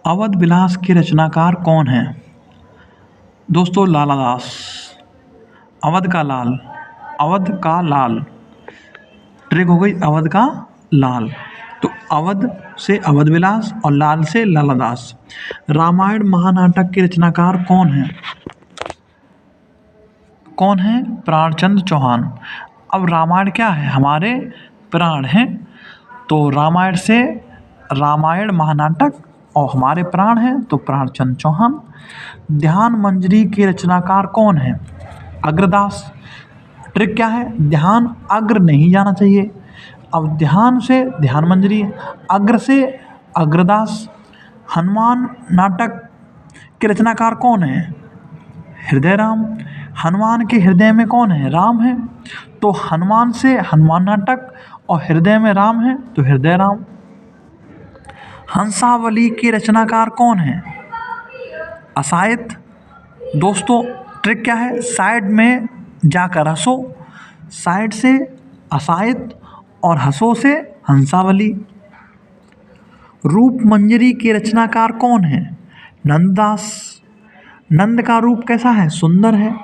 अवध विलास के रचनाकार कौन हैं? दोस्तों लाला दास। अवध का लाल, अवध का लाल, ट्रिक हो गई अवध का लाल। तो अवध से अवध विलास और लाल से लाला दास। रामायण महानाटक के रचनाकार कौन हैं? कौन है? प्राणचंद्र चौहान। अब रामायण क्या है? हमारे प्राण हैं, तो रामायण से रामायण महानाटक और हमारे प्राण हैं तो प्राणचंद्र चौहान। ध्यान मंजरी के रचनाकार कौन है? अग्रदास। ट्रिक क्या है? ध्यान अग्र नहीं जाना चाहिए। अब ध्यान से ध्यान मंजरी, अग्र से अग्रदास। हनुमान नाटक के रचनाकार कौन है? हृदय राम। हनुमान के हृदय में कौन है? राम है, तो हनुमान से हनुमान नाटक और हृदय में राम है तो हृदय राम। हंसावली के रचनाकार कौन है? असायत। दोस्तों ट्रिक क्या है? साइड में जाकर हंसो, साइड से असायत और हंसो से हंसावली। रूप मंजरी के रचनाकार कौन है? नंददास। नंद का रूप कैसा है? सुंदर है,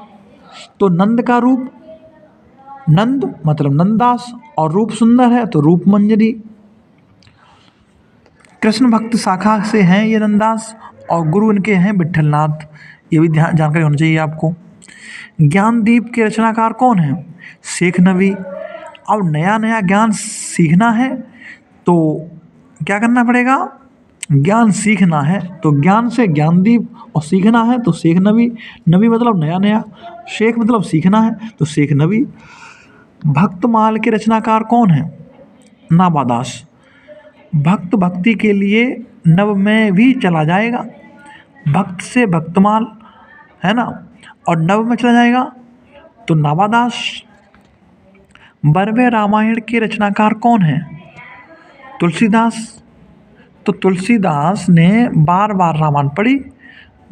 तो नंद का रूप, नंद मतलब नंददास और रूप सुंदर है तो रूप मंजरी। कृष्ण भक्त शाखा से हैं ये नंददास और गुरु इनके हैं विट्ठलनाथ। ये भी ध्यान जानकारी होनी चाहिए आपको। ज्ञानदीप के रचनाकार कौन है? शेख नबी। अब नया नया ज्ञान सीखना है तो क्या करना पड़ेगा? ज्ञान सीखना है तो ज्ञान से ज्ञानदीप और सीखना है तो शेख नबी। नबी मतलब नया नया, शेख मतलब सीखना है तो शेख नबी। भक्तमाल के रचनाकार कौन है? नाबादास। भक्त भक्ति के लिए नव में भी चला जाएगा, भक्त से भक्तमाल है ना, और नव में चला जाएगा तो नाबादास। बरवे रामायण के रचनाकार कौन है? तुलसीदास। तो तुलसीदास ने बार बार रामायण पढ़ी,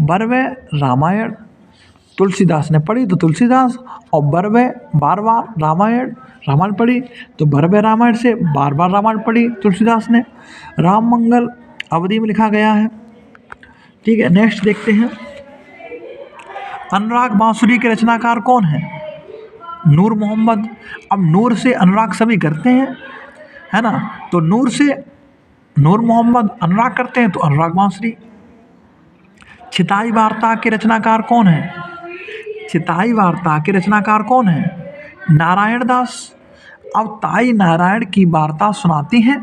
बरवे रामायण तुलसीदास ने पढ़ी तो तुलसीदास, और बरवे बार बार रामायण पढ़ी तो बरवे रामायण से बार बार रामायण पढ़ी तुलसीदास ने। राम मंगल अवधि में लिखा गया है। ठीक है, नेक्स्ट देखते हैं। अनुराग बांसुरी के रचनाकार कौन है? नूर मोहम्मद। अब नूर से अनुराग सभी करते हैं, है ना, तो नूर से नूर मोहम्मद अनुराग करते हैं तो अनुराग बांसुरी। छिताई वार्ता के रचनाकार कौन है? छिताई वार्ता के रचनाकार कौन है? नारायण दास। अब ताई नारायण की वार्ता सुनाती हैं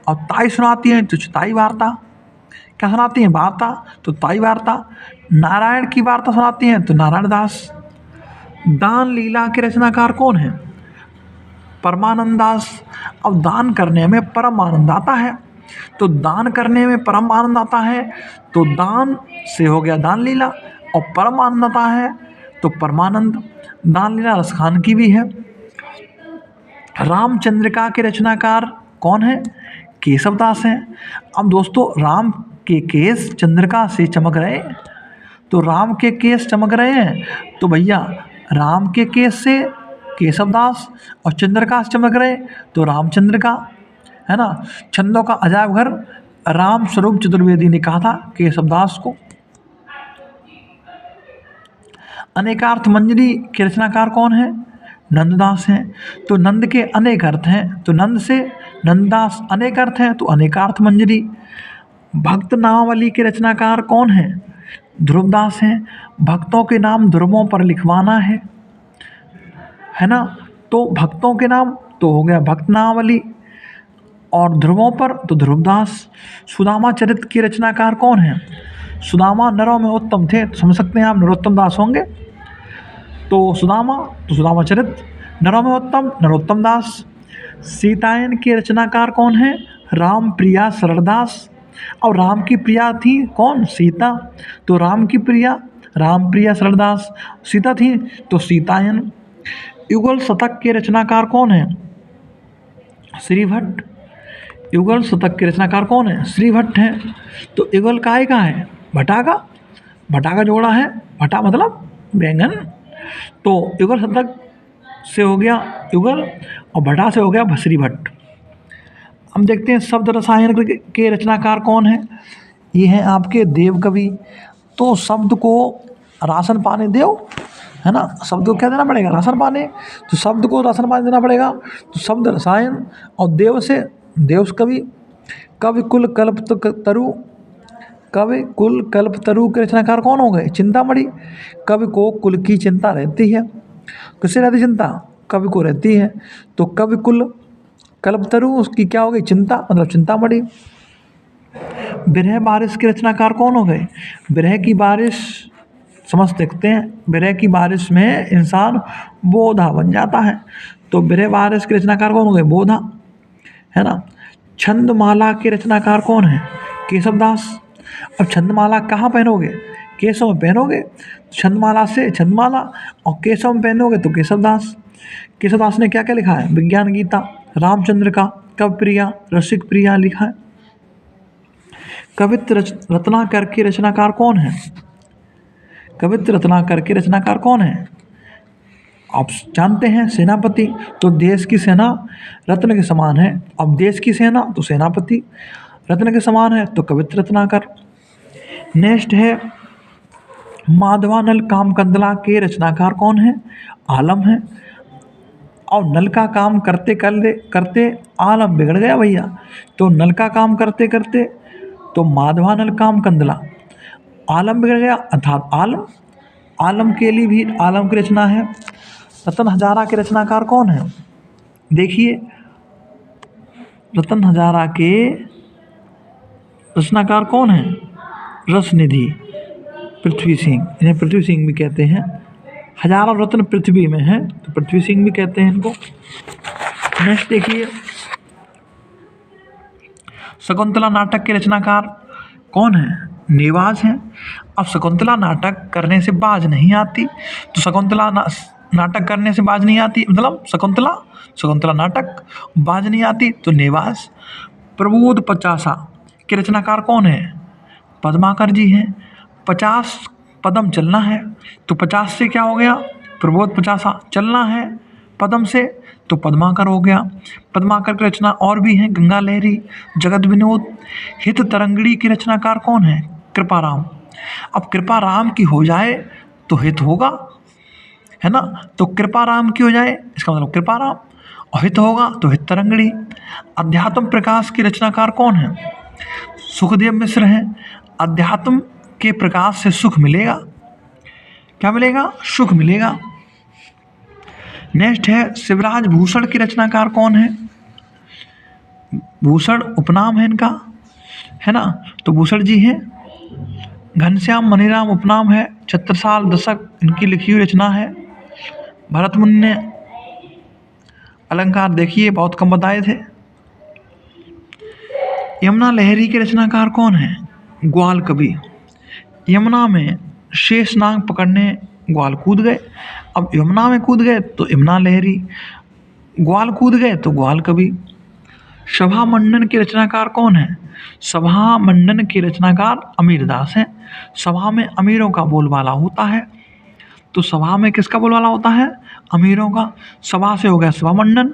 और ताई सुनाती हैं तो छिताई वार्ता। क्या सुनाती हैं? वार्ता, तो ताई वार्ता। नारायण की वार्ता सुनाती हैं तो नारायण दास। दान लीला के रचनाकार कौन है? परमानंद दास। अब दान करने में परम आनंद आता है, तो दान करने में परम आनंद आता है तो दान से हो गया दान लीला, और परम आनंद आता है तो परमानंद। दान लीला रसखान की भी है। रामचंद्रिका के रचनाकार कौन है? केशवदास हैं। अब दोस्तों राम के केस चंद्रिका से चमक रहे, तो राम के केस चमक रहे हैं तो भैया राम के केस से केशवदास और चंद्रिका से चमक रहे तो रामचंद्रिका, है ना। छंदों का अजायब घर राम स्वरूप चतुर्वेदी ने कहा था केशवदास को। अनेकार्थ मंजरी के रचनाकार कौन है? नंददास हैं। तो नंद के अनेक अर्थ हैं तो नंद से नंददास, अनेक अर्थ हैं तो अनेकार्थ मंजरी। भक्त नामावली के रचनाकार कौन है? ध्रुवदास हैं। भक्तों के नाम ध्रुवों पर लिखवाना है ना, तो भक्तों के नाम तो हो गया भक्त नामावली, और ध्रुवों पर तो ध्रुवदास। सुदामा चरित्र के रचनाकार कौन है? सुदामा नरों में उत्तम थे, तो समझ सकते हैं आप नरोत्तम दास होंगे। तो सुदामा चरित्र, नरों में उत्तम नरोत्तम दास। सीतायन के रचनाकार कौन है? राम प्रिया सरलदास। और राम की प्रिया थी कौन? सीता, तो राम की प्रिया राम प्रिया सरलदास। सीता थी तो सीतायन। युगल शतक के रचनाकार कौन है? श्रीभट्ट। युगल शतक के रचनाकार कौन है? श्रीभट्ट हैं। तो युगल काय का है? भटा का, भटा का जोड़ा है, भटा मतलब बैंगन, तो युगल शतक से हो गया युगल और भटा से हो गया श्रीभट्ट। हम देखते हैं शब्द रसायन के रचनाकार कौन है? ये हैं आपके देव कवि। तो शब्द को राशन पानी देव, है ना, शब्द को क्या देना पड़ेगा, राशन पानी। तो शब्द को राशन पानी देना पड़ेगा, तो शब्द रसायन। और देव से देव कवि। कवि कुल कल्प तरु, कवि कुल कल्प तरु के रचनाकार कौन हो गए, चिंतामणि। कवि को कुल की चिंता रहती है, किससे रहती चिंता, कवि को रहती है। तो कवि कुल कल्पतरु उसकी क्या हो गई, चिंता, मतलब चिंतामणि। विरह बारिश के रचनाकार कौन हो गए, विरह की बारिश समझ देखते हैं। विरह की बारिश में इंसान बोधा बन जाता है, तो विरह बारिश के रचनाकार कौन हो गए, बोधा, है ना। छंदमाला के रचनाकार कौन है, केशवदास। अब छंदमाला कहाँ पहनोगे, केशव में पहनोगे, छंदमाला से छंदमाला, और केशव में पहनोगे तो केशवदास। केशवदास ने क्या क्या लिखा है, विज्ञान गीता, रामचंद्र का, कविप्रिया, रसिक प्रिया लिखा है। कवित्त रत्नाकर के रचनाकार कौन है, कवित्त रत्नाकर के रचनाकार कौन है, आप जानते हैं, सेनापति। तो देश की सेना रत्न के समान है, अब देश की सेना तो सेनापति, रत्न के समान है तो कवित्त रत्नाकर। नेक्स्ट है माधवानल कामकंदला के रचनाकार कौन है, आलम है। और नल का काम करते करते आलम बिगड़ गया भैया, तो नल का काम करते करते तो माधवानल कामकंदला, आलम बिगड़ गया अर्थात आलम। आलम के लिए भी आलम की रचना है। रतन हजारा के रचनाकार कौन है, देखिए रतन हजारा के रचनाकार कौन है, रसनिधि पृथ्वी सिंह, इन्हें पृथ्वी सिंह भी कहते हैं। हजारों रत्न पृथ्वी में है तो पृथ्वी सिंह भी कहते हैं इनको। नेक्स्ट देखिए शकुंतला नाटक के रचनाकार कौन है, नेवाज हैं। अब शकुंतला नाटक करने से बाज नहीं आती, तो शकुंतला नाटक करने से बाज नहीं आती, मतलब शकुंतला नाटक बाज नहीं आती तो नेवाज। प्रबोध 50 के रचनाकार कौन है, पद्माकर जी हैं। 50 पदम चलना है, तो 50 से क्या हो गया, प्रबोध 50 चलना है पदम से तो पद्माकर हो गया। पद्माकर की रचना और भी हैं, गंगा लहरी, जगत विनोद। हित तरंगड़ी के रचनाकार कौन है, कृपाराम। अब कृपाराम की हो जाए तो हित होगा, है ना, तो कृपाराम की हो जाए इसका मतलब कृपाराम, और हित होगा तो हित तरंगड़ी। अध्यात्म प्रकाश के रचनाकार कौन है, सुखदेव मिश्र हैं। अध्यात्म के प्रकाश से सुख मिलेगा, क्या मिलेगा, सुख मिलेगा। नेक्स्ट है शिवराज भूषण के रचनाकार कौन है, भूषण उपनाम है इनका, है ना, तो भूषण जी हैं। घनश्याम मनीराम उपनाम है, छत्रसाल दशक इनकी लिखी हुई रचना है। भरत मुनि ने अलंकार देखिए बहुत कम बताए थे। यमुना लहरी के रचनाकार कौन है, ग्वाल कवि। यमुना में शेषनाग पकड़ने ग्वाल कूद गए, अब यमुना में कूद गए तो यमुना लहरी, ग्वाल कूद गए तो ग्वाल कवि। सभा मंडन के रचनाकार कौन है, सभा मंडन के रचनाकार अमीरदास हैं। सभा में अमीरों का बोलबाला होता है, तो सभा में किसका बोलबाला होता है, अमीरों का। सभा से हो गया सभा मंडन,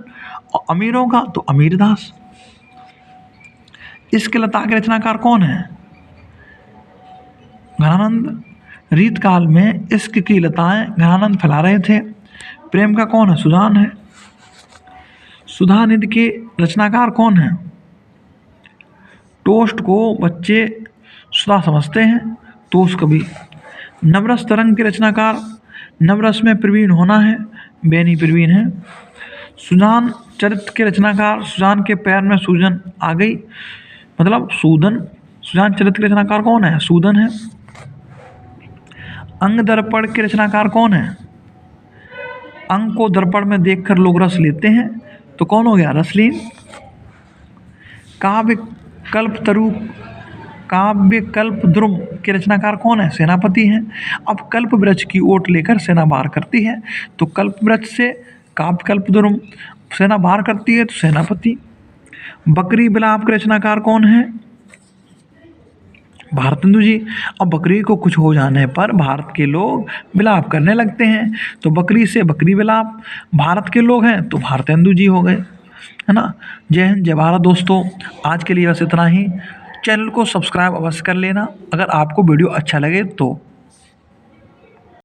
और अमीरों का तो अमीरदास। इश्क लता के रचनाकार कौन है, घनानंद। रीत काल में इश्क की लताएं घनानंद फैला रहे थे। प्रेम का कौन है, सुजान है। सुधा निधि के रचनाकार कौन है, टोस्ट को बच्चे सुधा समझते हैं, तोष कवि। नवरस तरंग के रचनाकार, नवरस में प्रवीण होना है, बेनी प्रवीण है। सुजान चरित्र के रचनाकार, सुजान के पैर में सूजन आ गई, मतलब सूदन। सुजान चरित्र के रचनाकार कौन है, सूदन है। अंग दर्पण के रचनाकार कौन है, अंग को दर्पण में देखकर लोग रस लेते हैं, तो कौन हो गया, रसलीन। काव्य कल्पतरु, काव्य कल्प द्रुम के रचनाकार कौन है, सेनापति हैं। अब कल्प वृक्ष की ओट लेकर सेना बाहर करती है, तो कल्प वृक्ष से काव्य कल्प द्रुम, सेना बाहर करती है तो सेनापति। बकरी बिलाप के रचनाकार कौन है, भारतेंदु जी। अब बकरी को कुछ हो जाने पर भारत के लोग विलाप करने लगते हैं, तो बकरी से बकरी विलाप, भारत के लोग हैं तो भारतेंदु जी हो गए, है ना। जय हिंद जय भारत दोस्तों, आज के लिए बस इतना ही। चैनल को सब्सक्राइब अवश्य कर लेना अगर आपको वीडियो अच्छा लगे तो।